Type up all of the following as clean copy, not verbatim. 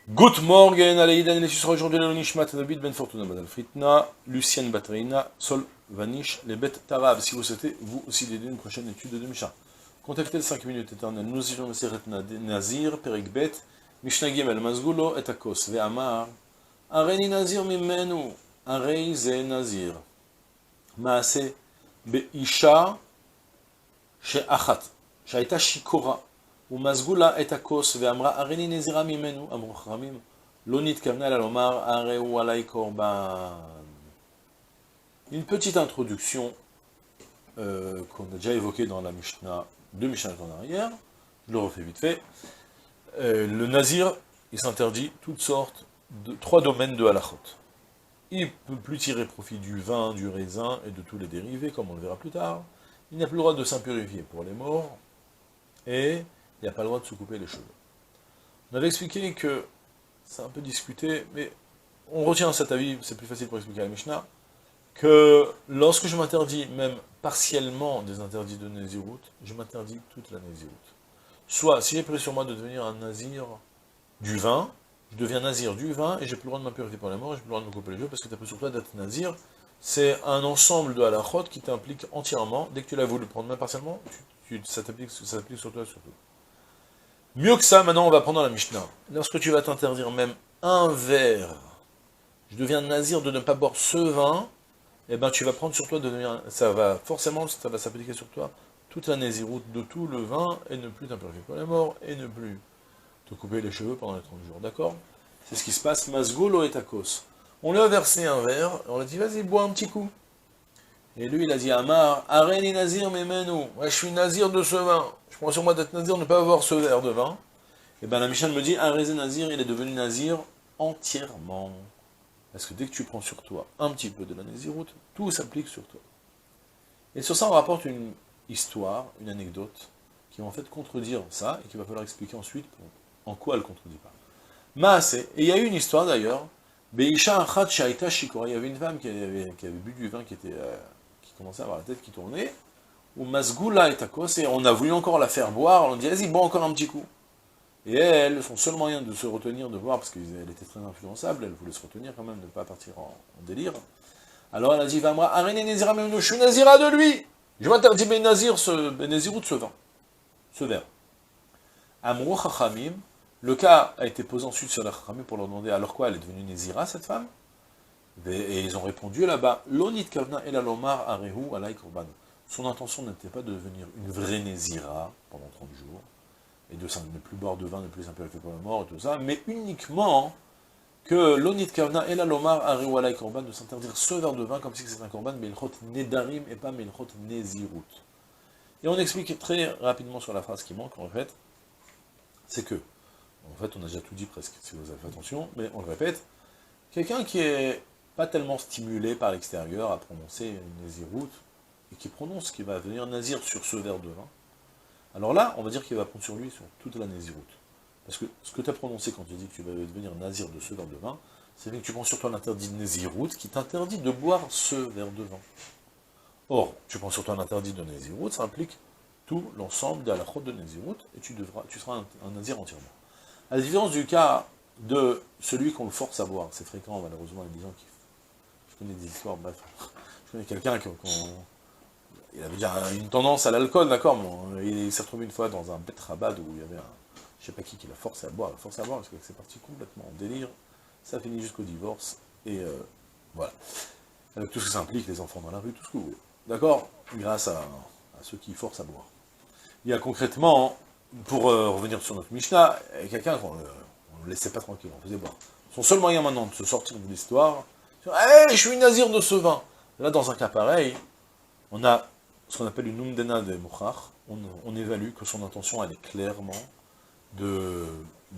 Good morning, Aleïdan, et ce aujourd'hui le Nishmat David Ben Fortuna Badal Fritna, Lucienne Batrina, Sol Vanish, les bêtes Tarab. Si vous souhaitez, vous aussi d'aider une prochaine étude de Mishnah. Contactez le 5 minutes éternelles. Nous y Meseret Nazir, Perik Bet, Mishnah Gimel, Mazgulo et Akos, Ve'amar, Areni Nazir Mimenu, Arei Ze Nazir, Maase Be'isha, She'achat, Sha'ita Shikora. ומזגולה את הכוס ואמרה הריני נזירה ממנו, אמרו חכמים, לא נתכוונה אלא לומר הרי הוא עלי קורבן. Une petite introduction qu'on a déjà évoquée dans la Mishnah, deux Mishnahs en arrière, je le refais vite fait. Le nazir, il s'interdit toutes sortes de trois domaines de halachot. Il ne peut plus tirer profit du vin, du raisin et de tous les dérivés, comme on le verra plus tard. Il n'a plus le droit de s'impurifier pour les morts, et il n'y a pas le droit de se couper les cheveux. On avait expliqué que, c'est un peu discuté, mais on retient cet avis, c'est plus facile pour expliquer la Mishnah, que lorsque je m'interdis même partiellement des interdits de Nézirut, je m'interdis toute la Nézirut. Soit, si j'ai pris sur moi de devenir un nazir du vin, je deviens nazir du vin, et j'ai plus le droit de m'impurifier pour les morts, et j'ai plus le droit de me couper les cheveux, parce que tu as pris sur toi d'être nazir, c'est un ensemble de halachot qui t'implique entièrement, dès que tu l'as voulu prendre même partiellement, ça t'applique sur toi surtout. Mieux que ça, maintenant on va prendre la Mishnah. Lorsque tu vas t'interdire même un verre, je deviens nazir de ne pas boire ce vin, et ben tu vas prendre sur toi de devenir, ça va s'appliquer sur toi toute la naziroute de tout le vin, et ne plus t'impurifier pour les morts, et ne plus te couper les cheveux pendant les 30 jours, d'accord? C'est ce qui se passe, Mazgolo et Takos. On lui a versé un verre, on lui a dit vas-y bois un petit coup. Et lui il a dit Amar, Areni nazir memenu, ouais, je suis nazir de ce vin. Je prends sur moi d'être nazir, de ne pas avoir ce verre de vin. Et bien la Mishnah me dit, Arezé nazir, il est devenu nazir entièrement. Parce que dès que tu prends sur toi un petit peu de la naziroute, tout s'applique sur toi. Et sur ça on rapporte une histoire, une anecdote, qui va en fait contredire ça, et qu'il va falloir expliquer ensuite en quoi elle ne contredit pas. Maasé, et il y a eu une histoire d'ailleurs, Beisha Achat Shaita Shikora, il y avait une femme qui avait bu du vin qui commençait à avoir la tête qui tournait, ou Mazgula et Takos, et on a voulu encore la faire boire, on dit vas-y, bois encore un petit coup. Et elle, son seul moyen de se retenir de boire, parce qu'elle était très influençable, elle voulait se retenir quand même, de ne pas partir en délire. Alors elle a dit, va moi, Arene Nezira même, je suis Nazira de lui, je m'interdis Benazir, Benazirou de ce vin, ce verre. Amrou Chachamim, le cas a été posé ensuite sur la Chachamim pour leur demander, alors quoi, elle est devenue Nezira, cette femme? Et ils ont répondu là-bas, Lonit Kavna El Alomar Arehu Alay Korban. Son intention n'était pas de devenir une vraie Nézira pendant 30 jours, et de ne plus boire de vin, ne plus s'impurifier pour la mort, et tout ça, mais uniquement que l'onit kavna et la lomar arehu alay korban, de s'interdire ce verre de vin comme si c'était un korban, mais ilchot nedarim et pas ilchot nezirut. Et on explique très rapidement sur la phrase qui manque, en fait, c'est que, en fait on a déjà tout dit presque, si vous avez fait attention, mais on le répète, quelqu'un qui est pas tellement stimulé par l'extérieur à prononcer une nezirut, et qui prononce qu'il va devenir nazir sur ce verre de vin, alors là, on va dire qu'il va prendre sur lui sur toute la naziroute. Parce que ce que tu as prononcé quand tu dis que tu vas devenir nazir de ce verre de vin, c'est que tu prends sur toi l'interdit de naziroute qui t'interdit de boire ce verre de vin. Or, tu prends sur toi l'interdit de naziroute, ça implique tout l'ensemble de la chôte de naziroute, et tu seras un nazir entièrement. À la différence du cas de celui qu'on le force à boire, c'est fréquent malheureusement, il y a des gens qui... Je connais des histoires, bref, je connais quelqu'un il avait déjà une tendance à l'alcool, d'accord, mais il s'est retrouvé une fois dans un bet rabat où il y avait un, je sais pas qui l'a forcé à boire, parce que c'est parti complètement en délire, ça finit jusqu'au divorce, et voilà. Avec tout ce que ça implique, les enfants dans la rue, tout ce que vous voulez. D'accord? Grâce à ceux qui forcent à boire. Il y a concrètement, pour revenir sur notre Mishnah, quelqu'un qu'on ne laissait pas tranquille, on faisait boire. Son seul moyen maintenant de se sortir de l'histoire, c'est « Hey, je suis nazir de ce vin !» Là, dans un cas pareil, on a ce qu'on appelle une umdena de mouchach, on évalue que son intention, elle est clairement de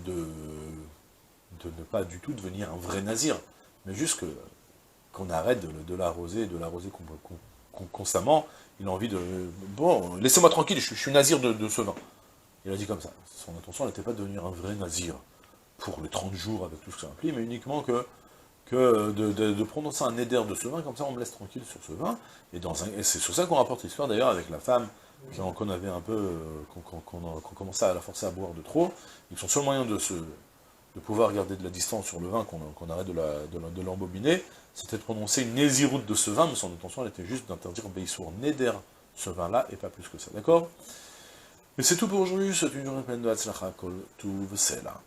ne pas du tout devenir un vrai nazir, mais juste qu'on arrête de l'arroser constamment. Il a envie de... Bon, laissez-moi tranquille, je suis nazir de ce vin. Il a dit comme ça. Son intention, elle n'était pas de devenir un vrai nazir pour les 30 jours avec tout ce que ça implique, mais uniquement que de prononcer un éder de ce vin, comme ça on me laisse tranquille sur ce vin, et c'est sur ça qu'on rapporte l'histoire d'ailleurs avec la femme qu'on avait un peu, qu'on commençait à la forcer à boire de trop, et que son seul moyen de de pouvoir garder de la distance sur le vin, qu'on arrête de l'embobiner, c'était de prononcer une nésiroute de ce vin, mais son intention elle était juste d'interdire Beissour Neder, ce vin-là, et pas plus que ça, d'accord? Et c'est tout pour aujourd'hui, c'est une journée pleine de Hatzlacha, Kol Tuv Sela.